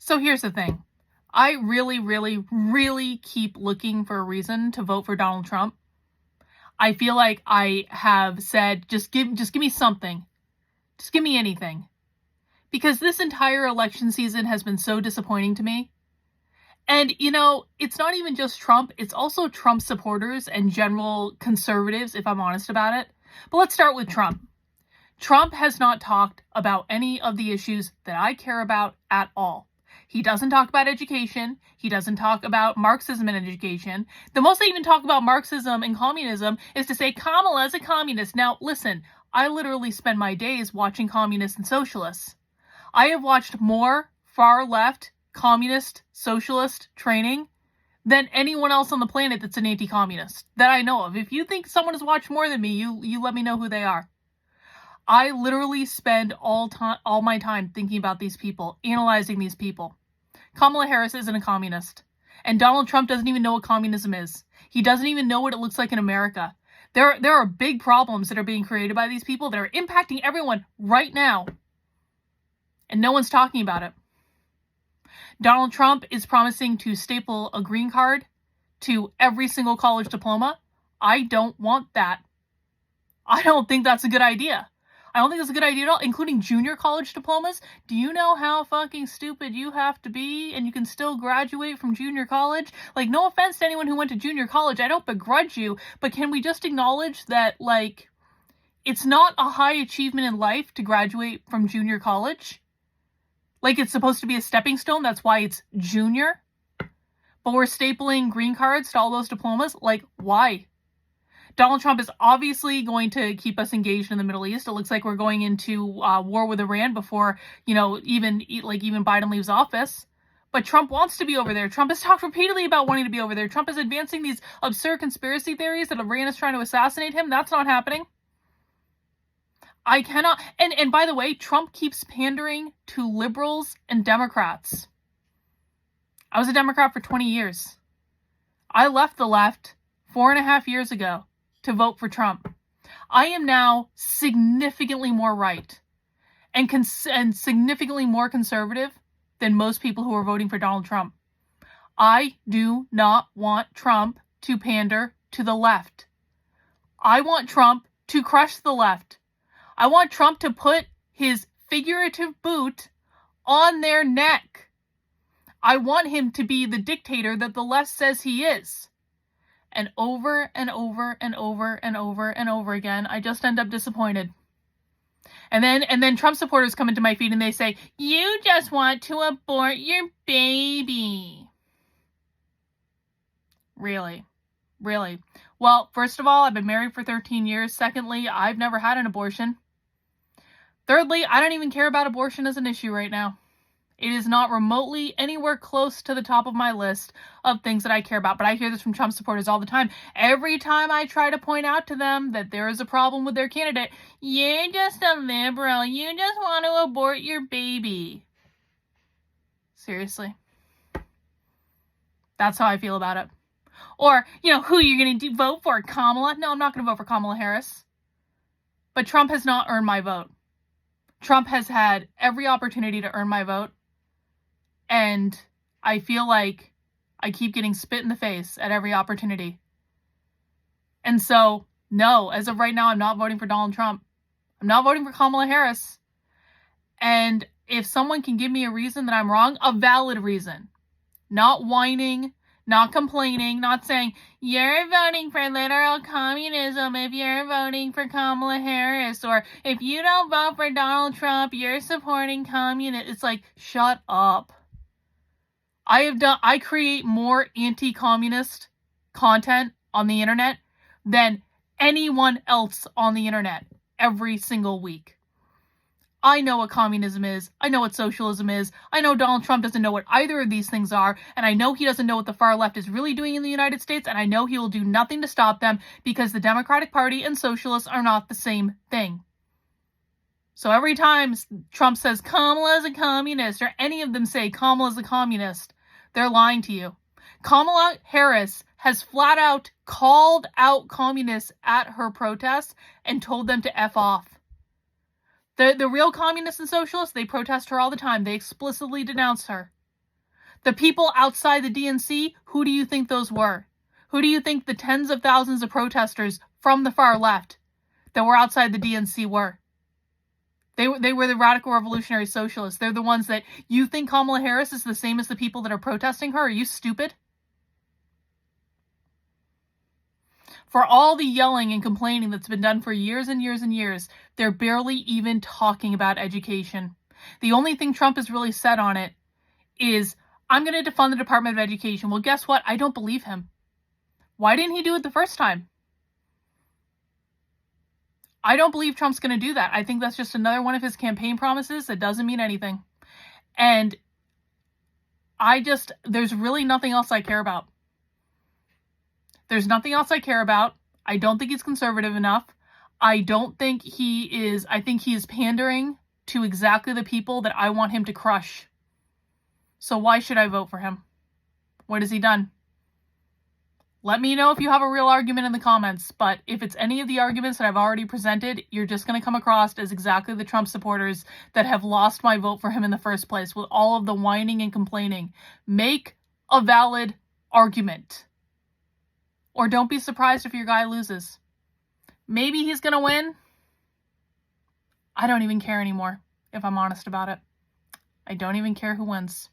So here's the thing. I really, really, really keep looking for a reason to vote for Donald Trump. I feel like I have said, just give me something. Just give me anything. Because this entire election season has been so disappointing to me. And, it's not even just Trump, it's also Trump supporters and general conservatives, if I'm honest about it. But let's start with Trump. Trump has not talked about any of the issues that I care about at all. He doesn't talk about education. He doesn't talk about Marxism in education. The most they even talk about Marxism and communism is to say Kamala is a communist. Now, listen, I literally spend my days watching communists and socialists. I have watched more far-left, communist, socialist training than anyone else on the planet that's an anti-communist that I know of. If you think someone has watched more than me, you let me know who they are. I literally spend all my time thinking about these people, analyzing these people. Kamala Harris isn't a communist. And Donald Trump doesn't even know what communism is. He doesn't even know what it looks like in America. There are big problems that are being created by these people that are impacting everyone right now. And no one's talking about it. Donald Trump is promising to staple a green card to every single college diploma. I don't want that. I don't think that's a good idea. I don't think that's a good idea at all, including junior college diplomas. Do you know how fucking stupid you have to be and you can still graduate from junior college? Like, no offense to anyone who went to junior college. I don't begrudge you, but can we just acknowledge that, like, it's not a high achievement in life to graduate from junior college? Like, it's supposed to be a stepping stone. That's why it's junior. But we're stapling green cards to all those diplomas. Like, why? Donald Trump is obviously going to keep us engaged in the Middle East. It looks like we're going into war with Iran before, even Biden leaves office. But Trump wants to be over there. Trump has talked repeatedly about wanting to be over there. Trump is advancing these absurd conspiracy theories that Iran is trying to assassinate him. That's not happening. I cannot. And by the way, Trump keeps pandering to liberals and Democrats. I was a Democrat for 20 years. I left the left 4.5 years ago to vote for Trump. I am now significantly more right and significantly more conservative than most people who are voting for Donald Trump. I do not want Trump to pander to the left. I want Trump to crush the left. I want Trump to put his figurative boot on their neck. I want him to be the dictator that the left says he is. And over and over and over and over and over again, I just end up disappointed. And then Trump supporters come into my feed and they say, you just want to abort your baby. Really? Really? Well, first of all, I've been married for 13 years. Secondly, I've never had an abortion. Thirdly, I don't even care about abortion as an issue right now. It is not remotely anywhere close to the top of my list of things that I care about. But I hear this from Trump supporters all the time. Every time I try to point out to them that there is a problem with their candidate, you're just a liberal. You just want to abort your baby. Seriously. That's how I feel about it. Or, who you're going to vote for? Kamala? No, I'm not going to vote for Kamala Harris. But Trump has not earned my vote. Trump has had every opportunity to earn my vote. And I feel like I keep getting spit in the face at every opportunity. And so, no, as of right now, I'm not voting for Donald Trump. I'm not voting for Kamala Harris. And if someone can give me a reason that I'm wrong, a valid reason, not whining, not complaining, not saying, you're voting for literal communism if you're voting for Kamala Harris, or if you don't vote for Donald Trump, you're supporting communism. It's like, shut up. I create more anti-communist content on the internet than anyone else on the internet every single week. I know what communism is. I know what socialism is. I know Donald Trump doesn't know what either of these things are. And I know he doesn't know what the far left is really doing in the United States. And I know he will do nothing to stop them because the Democratic Party and socialists are not the same thing. So every time Trump says Kamala's a communist, or any of them say Kamala's a communist, they're lying to you. Kamala Harris has flat out called out communists at her protests and told them to F off. The real communists and socialists, they protest her all the time. They explicitly denounce her. The people outside the DNC, who do you think those were? Who do you think the tens of thousands of protesters from the far left that were outside the DNC were? They were the radical revolutionary socialists. They're the ones that you think Kamala Harris is the same as the people that are protesting her? Are you stupid? For all the yelling and complaining that's been done for years and years and years, they're barely even talking about education. The only thing Trump has really said on it is, I'm going to defund the Department of Education. Well, guess what? I don't believe him. Why didn't he do it the first time? I don't believe Trump's going to do that. I think that's just another one of his campaign promises that doesn't mean anything. And there's really nothing else I care about. There's nothing else I care about. I don't think he's conservative enough. I think he is pandering to exactly the people that I want him to crush. So why should I vote for him? What has he done? Let me know if you have a real argument in the comments, but if it's any of the arguments that I've already presented, you're just going to come across as exactly the Trump supporters that have lost my vote for him in the first place with all of the whining and complaining. Make a valid argument. Or don't be surprised if your guy loses. Maybe he's going to win. I don't even care anymore, if I'm honest about it. I don't even care who wins.